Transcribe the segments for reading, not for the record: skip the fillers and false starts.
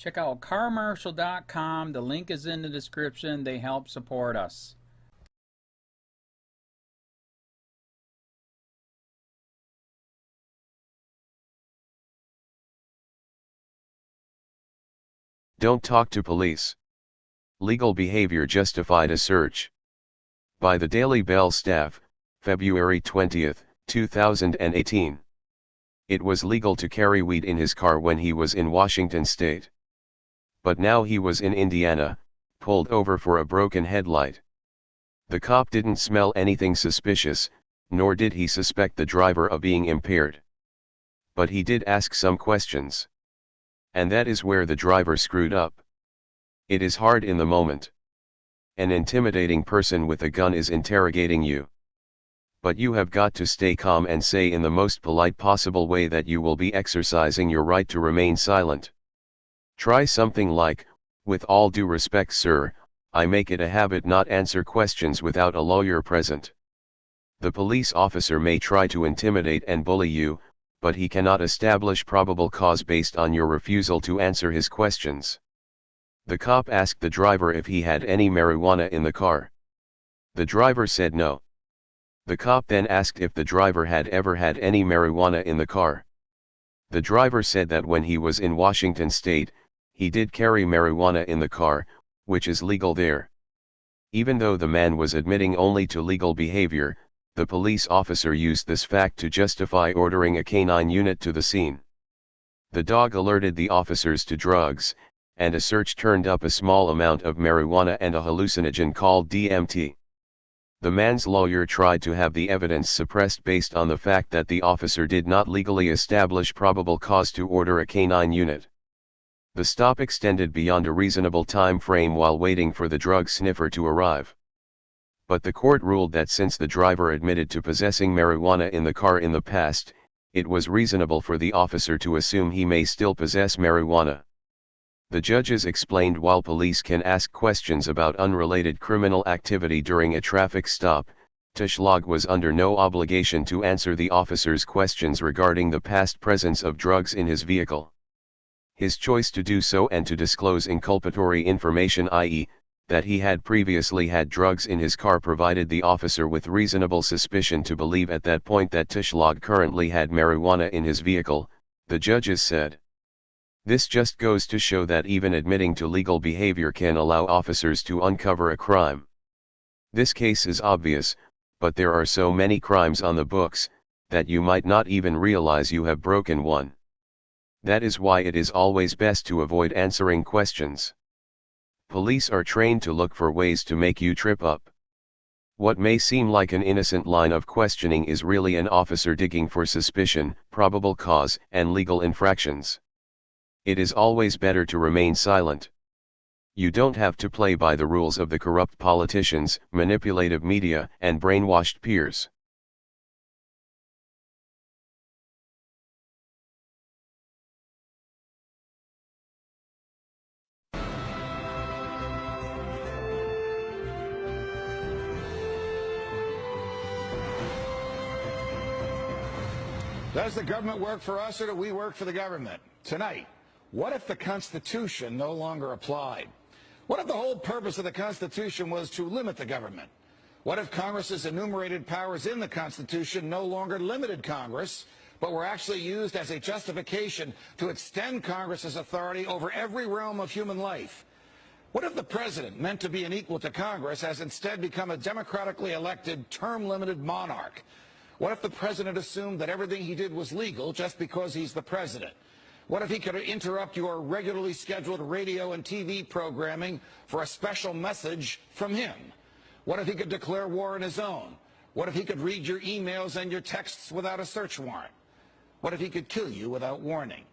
Check out carmarshal.com. The link is in the description. They help support us. Don't talk to police. Legal behavior justified a search. By the Daily Bell staff, February 20, 2018. It was legal to carry weed in his car when he was in Washington state. But now he was in Indiana, pulled over for a broken headlight. The cop didn't smell anything suspicious, nor did he suspect the driver of being impaired. But he did ask some questions. And that is where the driver screwed up. It is hard in the moment. An intimidating person with a gun is interrogating you. But you have got to stay calm and say in the most polite possible way that you will be exercising your right to remain silent. Try something like, "With all due respect, sir, I make it a habit not answer questions without a lawyer present." The police officer may try to intimidate and bully you, but he cannot establish probable cause based on your refusal to answer his questions. The cop asked the driver if he had any marijuana in the car. The driver said no. The cop then asked if the driver had ever had any marijuana in the car. The driver said that when he was in Washington state, he did carry marijuana in the car, which is legal there. Even though the man was admitting only to legal behavior, the police officer used this fact to justify ordering a canine unit to the scene. The dog alerted the officers to drugs, and a search turned up a small amount of marijuana and a hallucinogen called DMT. The man's lawyer tried to have the evidence suppressed based on the fact that the officer did not legally establish probable cause to order a canine unit. The stop extended beyond a reasonable time frame while waiting for the drug sniffer to arrive. But the court ruled that since the driver admitted to possessing marijuana in the car in the past, it was reasonable for the officer to assume he may still possess marijuana. The judges explained while police can ask questions about unrelated criminal activity during a traffic stop, TCH was under no obligation to answer the officer's questions regarding the past presence of drugs in his vehicle. His choice to do so and to disclose inculpatory information, i.e., that he had previously had drugs in his car, provided the officer with reasonable suspicion to believe at that point that TCH currently had marijuana in his vehicle, the judges said. This just goes to show that even admitting to legal behavior can allow officers to uncover a crime. This case is obvious, but there are so many crimes on the books, that you might not even realize you have broken one. That is why it is always best to avoid answering questions. Police are trained to look for ways to make you trip up. What may seem like an innocent line of questioning is really an officer digging for suspicion, probable cause, and legal infractions. It is always better to remain silent. You don't have to play by the rules of the corrupt politicians, manipulative media, and brainwashed peers. Does the government work for us, or do we work for the government? Tonight, what if the Constitution no longer applied? What if the whole purpose of the Constitution was to limit the government? What if Congress's enumerated powers in the Constitution no longer limited Congress, but were actually used as a justification to extend Congress's authority over every realm of human life? What if the president, meant to be an equal to Congress, has instead become a democratically elected, term-limited monarch? What if the president assumed that everything he did was legal just because he's the president? What if he could interrupt your regularly scheduled radio and TV programming for a special message from him? What if he could declare war on his own? What if he could read your emails and your texts without a search warrant? What if he could kill you without warning?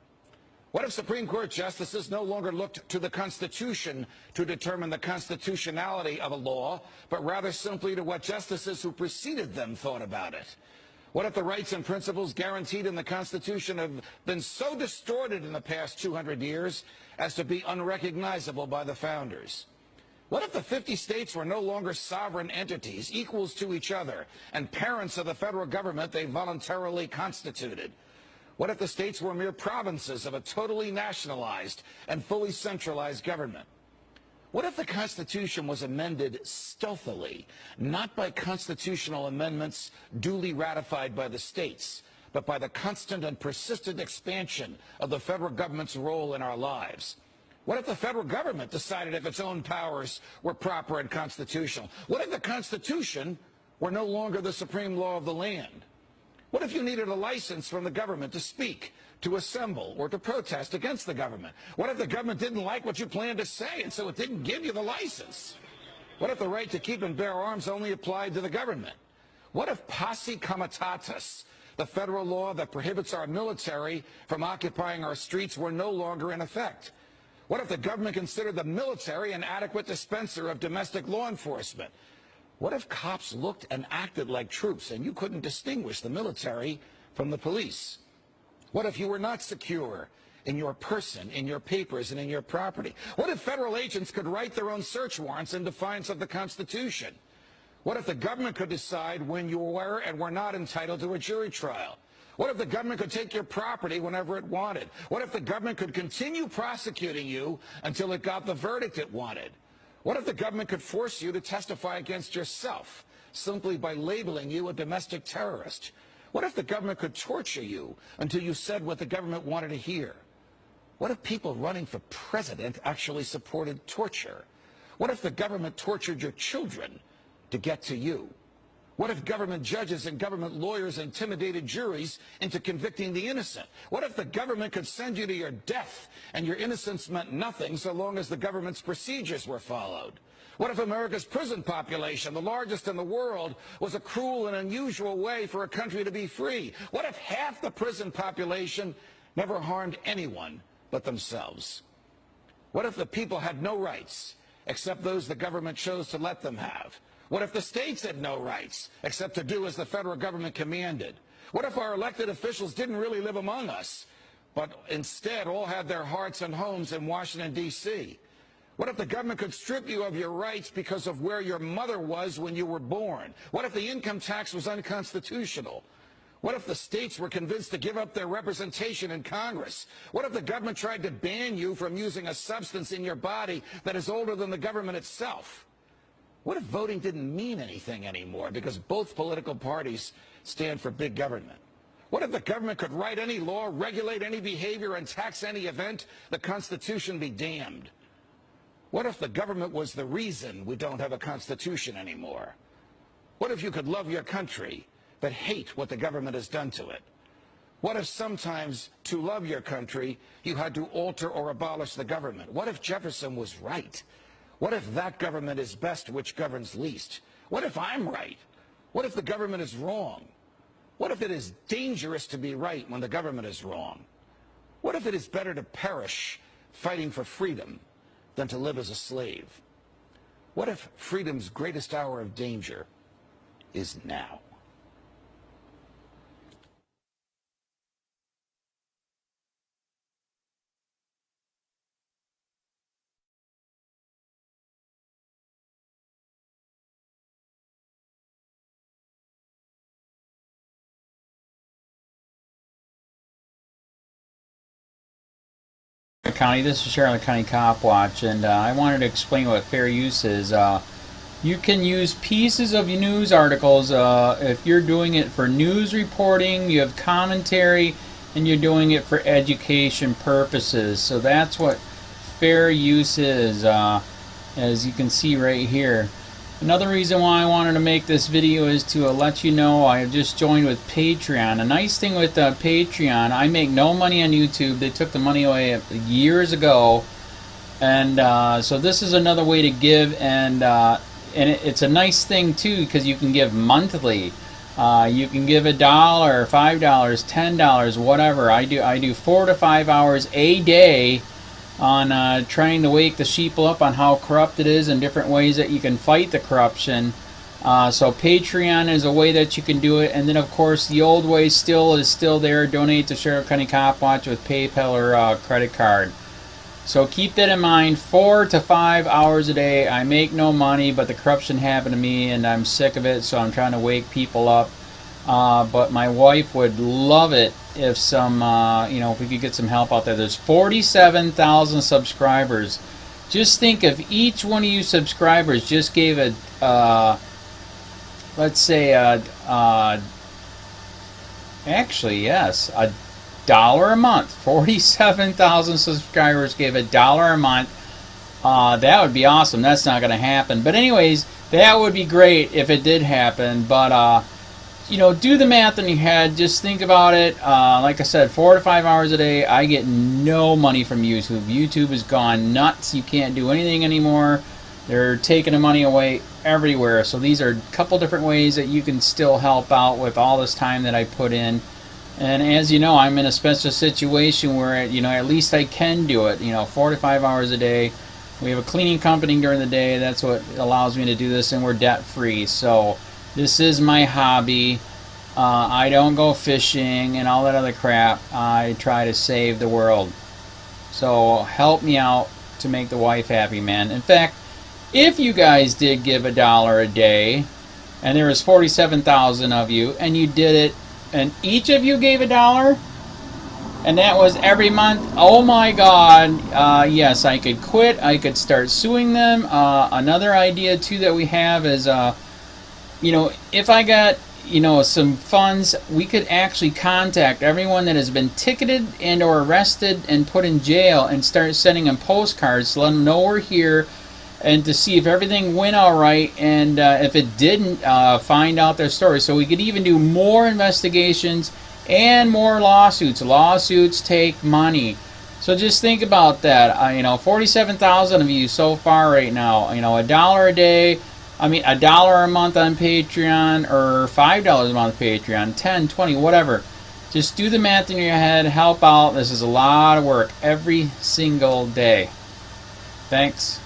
What if Supreme Court justices no longer looked to the Constitution to determine the constitutionality of a law, but rather simply to what justices who preceded them thought about it? What if the rights and principles guaranteed in the Constitution have been so distorted in the past 200 years as to be unrecognizable by the founders? What if the 50 states were no longer sovereign entities, equals to each other, and parents of the federal government they voluntarily constituted? What if the states were mere provinces of a totally nationalized and fully centralized government? What if the Constitution was amended stealthily, not by constitutional amendments duly ratified by the states, but by the constant and persistent expansion of the federal government's role in our lives? What if the federal government decided if its own powers were proper and constitutional? What if the Constitution were no longer the supreme law of the land? What if you needed a license from the government to speak, to assemble, or to protest against the government? What if the government didn't like what you planned to say, and so it didn't give you the license? What if the right to keep and bear arms only applied to the government? What if posse comitatus, the federal law that prohibits our military from occupying our streets, were no longer in effect? What if the government considered the military an adequate dispenser of domestic law enforcement? What if cops looked and acted like troops and you couldn't distinguish the military from the police? What if you were not secure in your person, in your papers, and in your property? What if federal agents could write their own search warrants in defiance of the Constitution? What if the government could decide when you were and were not entitled to a jury trial? What if the government could take your property whenever it wanted? What if the government could continue prosecuting you until it got the verdict it wanted? What if the government could force you to testify against yourself simply by labeling you a domestic terrorist? What if the government could torture you until you said what the government wanted to hear? What if people running for president actually supported torture? What if the government tortured your children to get to you? What if government judges and government lawyers intimidated juries into convicting the innocent? What if the government could send you to your death and your innocence meant nothing so long as the government's procedures were followed? What if America's prison population, the largest in the world, was a cruel and unusual way for a country to be free? What if half the prison population never harmed anyone but themselves? What if the people had no rights except those the government chose to let them have? What if the states had no rights except to do as the federal government commanded? What if our elected officials didn't really live among us, but instead all had their hearts and homes in Washington, D.C.? What if the government could strip you of your rights because of where your mother was when you were born? What if the income tax was unconstitutional? What if the states were convinced to give up their representation in Congress? What if the government tried to ban you from using a substance in your body that is older than the government itself? What if voting didn't mean anything anymore because both political parties stand for big government? What if the government could write any law, regulate any behavior, and tax any event? The Constitution be damned. What if the government was the reason we don't have a Constitution anymore? What if you could love your country but hate what the government has done to it? What if sometimes to love your country you had to alter or abolish the government? What if Jefferson was right? What if that government is best which governs least? What if I'm right? What if the government is wrong? What if it is dangerous to be right when the government is wrong? What if it is better to perish fighting for freedom than to live as a slave? What if freedom's greatest hour of danger is now? County. This is Charlotte County COPWATCH, and I wanted to explain what fair use is. You can use pieces of news articles if you're doing it for news reporting, you have commentary, and you're doing it for education purposes. So that's what fair use is, as you can see right here. Another reason why I wanted to make this video is to let you know I have just joined with Patreon. A nice thing with Patreon, I make no money on YouTube. They took the money away years ago, and so this is another way to give, and it's a nice thing too because you can give monthly. You can give $1, $5, $10, whatever. I do 4 to 5 hours a day on trying to wake the sheeple up on how corrupt it is and different ways that you can fight the corruption. So Patreon is a way that you can do it, and then of course the old way is still there. Donate to Charlotte County COPWATCH with PayPal or credit card. So keep that in mind. 4 to 5 hours a day. I make no money, but the corruption happened to me and I'm sick of it, so I'm trying to wake people up. But my wife would love it if some, if we could get some help out there. There's 47,000 subscribers. Just think if each one of you subscribers just gave a, let's say, actually, yes, $1 a month. 47,000 subscribers gave $1 a month. That would be awesome. That's not going to happen. But anyways, that would be great if it did happen. But, do the math in your head. Just think about it. Like I said, 4 to 5 hours a day. I get no money from YouTube. YouTube has gone nuts. You can't do anything anymore. They're taking the money away everywhere. So these are a couple different ways that you can still help out with all this time that I put in. And as you know, I'm in a special situation where, at least I can do it. 4 to 5 hours a day. We have a cleaning company during the day. That's what allows me to do this, and we're debt free. So this is my hobby. I don't go fishing and all that other crap. I try to save the world. So help me out to make the wife happy, man. In fact, if you guys did give $1 a day, and there was 47,000 of you, and you did it, and each of you gave $1, and that was every month, oh my God, yes, I could quit. I could start suing them. Another idea, too, that we have is, if I got, some funds, we could actually contact everyone that has been ticketed and or arrested and put in jail and start sending them postcards to let them know we're here, and to see if everything went all right, and if it didn't, find out their story. So we could even do more investigations and more lawsuits. Lawsuits take money. So just think about that. 47,000 of you so far right now. $1 a day. $1 a month on Patreon, or $5 a month Patreon, 10, 20, whatever. Just do the math in your head. Help out. This is a lot of work every single day. Thanks.